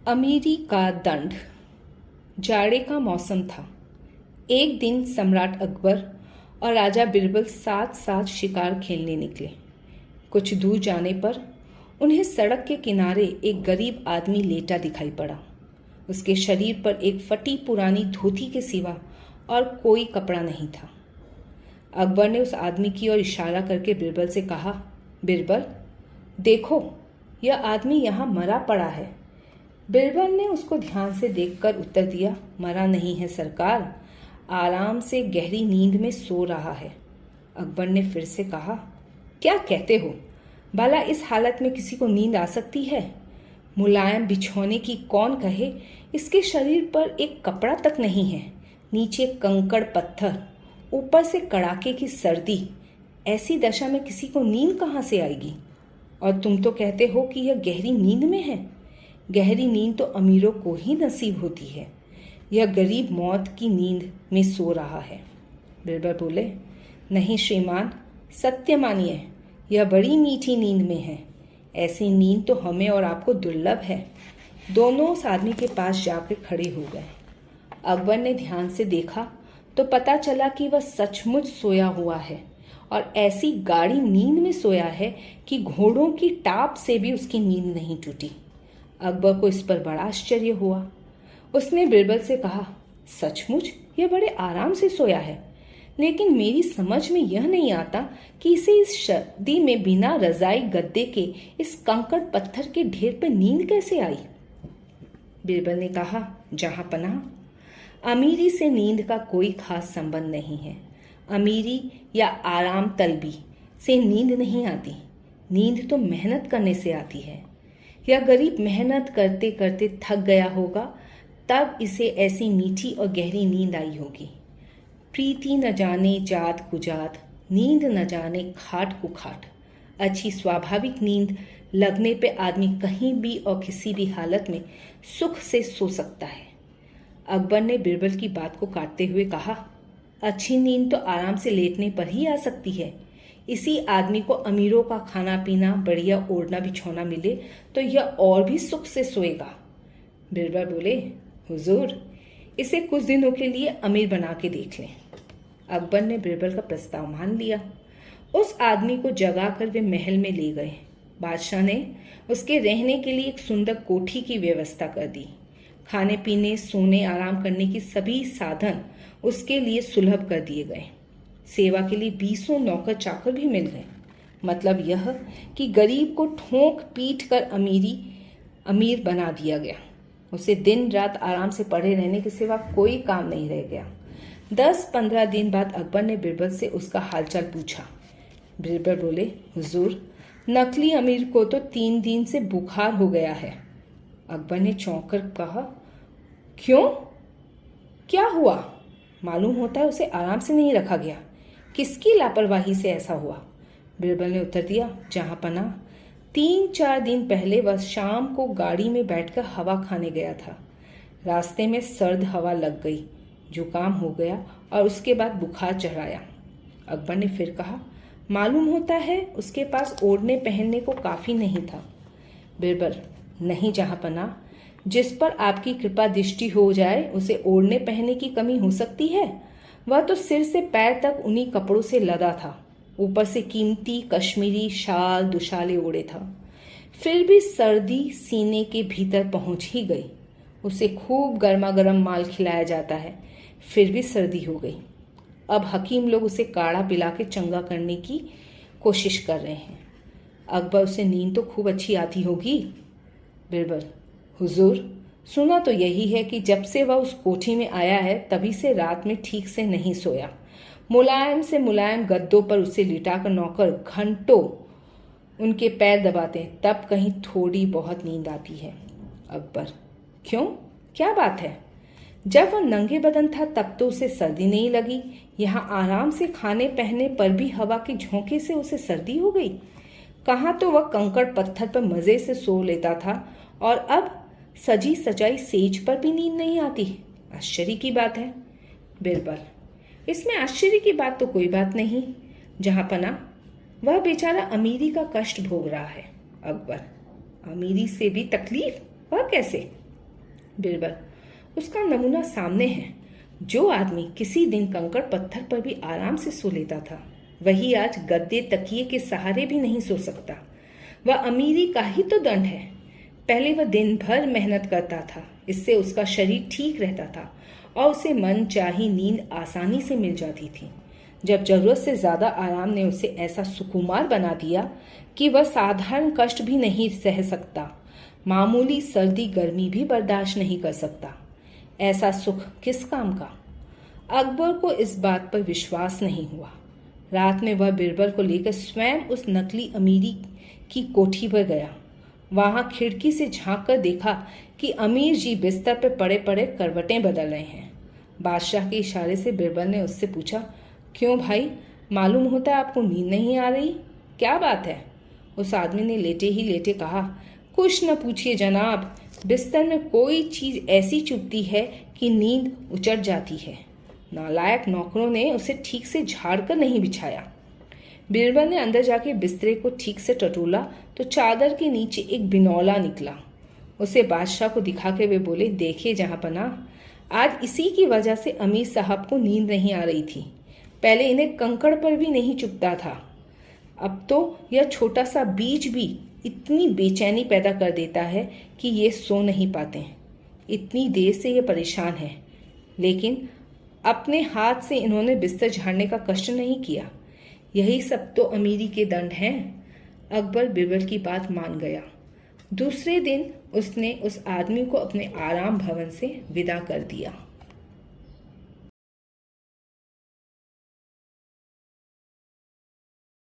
अमीरी का दंड। जाड़े का मौसम था। एक दिन सम्राट अकबर और राजा बिरबल साथ साथ शिकार खेलने निकले। कुछ दूर जाने पर उन्हें सड़क के किनारे एक गरीब आदमी लेटा दिखाई पड़ा। उसके शरीर पर एक फटी पुरानी धोती के सिवा और कोई कपड़ा नहीं था। अकबर ने उस आदमी की ओर इशारा करके बिरबल से कहा, बिरबल, देखो, यह आदमी यहाँ मरा पड़ा है। बिरबल ने उसको ध्यान से देखकर उत्तर दिया, मरा नहीं है सरकार, आराम से गहरी नींद में सो रहा है। अकबर ने फिर से कहा, क्या कहते हो? भला इस हालत में किसी को नींद आ सकती है? मुलायम बिछौने की कौन कहे, इसके शरीर पर एक कपड़ा तक नहीं है, नीचे कंकड़ पत्थर, ऊपर से कड़ाके की सर्दी। ऐसी दशा में किसी को नींद कहाँ से आएगी? और तुम तो कहते हो कि यह गहरी नींद में है। गहरी नींद तो अमीरों को ही नसीब होती है। यह गरीब मौत की नींद में सो रहा है। बिरबल बोले, नहीं श्रीमान, सत्य मानिए, यह बड़ी मीठी नींद में है। ऐसी नींद तो हमें और आपको दुर्लभ है। दोनों उस आदमी के पास जाकर खड़े हो गए। अकबर ने ध्यान से देखा तो पता चला कि वह सचमुच सोया हुआ है और ऐसी गाढ़ी नींद में सोया है कि घोड़ों की टाप से भी उसकी नींद नहीं टूटी। अकबर को इस पर बड़ा आश्चर्य हुआ। उसने बिरबल से कहा, सचमुच यह बड़े आराम से सोया है, लेकिन मेरी समझ में यह नहीं आता कि इसे इस सर्दी में बिना रजाई गद्दे के इस कंकड़ पत्थर के ढेर पर नींद कैसे आई? बिरबल ने कहा, जहां पनाह, अमीरी से नींद का कोई खास संबंध नहीं है। अमीरी या आराम तलबी से नींद नहीं आती। नींद तो मेहनत करने से आती है। यह गरीब मेहनत करते करते थक गया होगा, तब इसे ऐसी मीठी और गहरी नींद आई होगी। प्रीति न जाने जात कुजात, नींद न जाने खाट कुखाट। अच्छी स्वाभाविक नींद लगने पे आदमी कहीं भी और किसी भी हालत में सुख से सो सकता है। अकबर ने बिरबल की बात को काटते हुए कहा, अच्छी नींद तो आराम से लेटने पर ही आ सकती है। इसी आदमी को अमीरों का खाना पीना, बढ़िया ओढ़ना बिछौना मिले तो यह और भी सुख से सोएगा। बिरबल बोले, हुजूर, इसे कुछ दिनों के लिए अमीर बना के देख लें। अकबर ने बिरबल का प्रस्ताव मान लिया। उस आदमी को जगा कर वे महल में ले गए। बादशाह ने उसके रहने के लिए एक सुंदर कोठी की व्यवस्था कर दी। खाने पीने, सोने, आराम करने की सभी साधन उसके लिए सुलभ कर दिए गए। सेवा के लिए 20 नौकर चाकर भी मिल गए। मतलब यह कि गरीब को ठोंक पीट कर अमीर बना दिया गया। उसे दिन रात आराम से पड़े रहने के सिवा कोई काम नहीं रह गया। 10-15 दिन बाद अकबर ने बिरबल से उसका हालचाल पूछा। बिरबल बोले, हुजूर, नकली अमीर को तो 3 दिन से बुखार हो गया है। अकबर ने चौंक कर कहा, क्यों, क्या हुआ? मालूम होता है उसे आराम से नहीं रखा गया। किसकी लापरवाही से ऐसा हुआ? बिरबल ने उत्तर दिया, जहां पना, 3-4 दिन पहले वह शाम को गाड़ी में बैठकर हवा खाने गया था। रास्ते में सर्द हवा लग गई, जुकाम हो गया और उसके बाद बुखार चढ़ आया। अकबर ने फिर कहा, मालूम होता है उसके पास ओढ़ने पहनने को काफी नहीं था। बिरबल, नहीं जहां पना, जिस पर आपकी कृपा दृष्टि हो जाए उसे ओढ़ने पहनने की कमी हो सकती है। वह तो सिर से पैर तक उन्हीं कपड़ों से लदा था, ऊपर से कीमती कश्मीरी शाल दुशाले ओढ़े था। फिर भी सर्दी सीने के भीतर पहुंच ही गई। उसे खूब गर्मा गर्म माल खिलाया जाता है, फिर भी सर्दी हो गई। अब हकीम लोग उसे काढ़ा पिला के चंगा करने की कोशिश कर रहे हैं। अकबर, उसे नींद तो खूब अच्छी आती होगी। बिरबल, हुजूर, सुना तो यही है कि जब से वह उस कोठी में आया है तभी से रात में ठीक से नहीं सोया। मुलायम से मुलायम गद्दों पर उसे लिटाकर नौकर घंटों उनके पैर दबाते हैं, तब कहीं थोड़ी बहुत नींद आती है। अकबर, क्यों, क्या बात है? जब वह नंगे बदन था तब तो उसे सर्दी नहीं लगी। यहाँ आराम से खाने पहनने पर भी हवा के झोंके से उसे सर्दी हो गई। कहाँ तो वह कंकड़ पत्थर पर मजे से सो लेता था और अब सजी सजाई सेज पर भी नींद नहीं आती। आश्चर्य की बात है। बिरबल, इसमें आश्चर्य की बात तो कोई बात नहीं। जहां पना, वह बेचारा अमीरी का कष्ट भोग रहा है। अकबर, अमीरी से भी तकलीफ? वह कैसे? बीरबल, उसका नमूना सामने है। जो आदमी किसी दिन कंकड़ पत्थर पर भी आराम से सो लेता था, वही आज गद्दे तकिए के सहारे भी नहीं सो सकता। वह अमीरी का ही तो दंड है। पहले वह दिन भर मेहनत करता था, इससे उसका शरीर ठीक रहता था और उसे मन चाही नींद आसानी से मिल जाती थी। जब जरूरत से ज्यादा आराम ने उसे ऐसा सुकुमार बना दिया कि वह साधारण कष्ट भी नहीं सह सकता, मामूली सर्दी गर्मी भी बर्दाश्त नहीं कर सकता, ऐसा सुख किस काम का? अकबर को इस बात पर विश्वास नहीं हुआ। रात में वह बीरबल को लेकर स्वयं उस नकली अमीरी की कोठी पर गया। वहां खिड़की से झांक कर देखा कि अमीर जी बिस्तर पर पड़े पड़े करवटें बदल रहे हैं। बादशाह के इशारे से बीरबल ने उससे पूछा, क्यों भाई, मालूम होता है आपको नींद नहीं आ रही? क्या बात है? उस आदमी ने लेटे ही लेटे कहा, कुछ न पूछिए जनाब, बिस्तर में कोई चीज ऐसी चुभती है कि नींद उचट जाती है। नालायक नौकरों ने उसे ठीक से झाड़ कर नहीं बिछाया। बीरबल ने अंदर जाके बिस्तरे को ठीक से टटोला तो चादर के नीचे एक बिनौला निकला। उसे बादशाह को दिखा के वे बोले, देखिए जहांपनाह, आज इसी की वजह से अमीर साहब को नींद नहीं आ रही थी। पहले इन्हें कंकड़ पर भी नहीं चुभता था, अब तो यह छोटा सा बीज भी इतनी बेचैनी पैदा कर देता है कि ये सो नहीं पाते। इतनी देर से ये परेशान है, लेकिन अपने हाथ से इन्होंने बिस्तर झाड़ने का कष्ट नहीं किया। यही सब तो अमीरी के दंड हैं। अकबर बीरबल की बात मान गया। दूसरे दिन उसने उस आदमी को अपने आराम भवन से विदा कर दिया।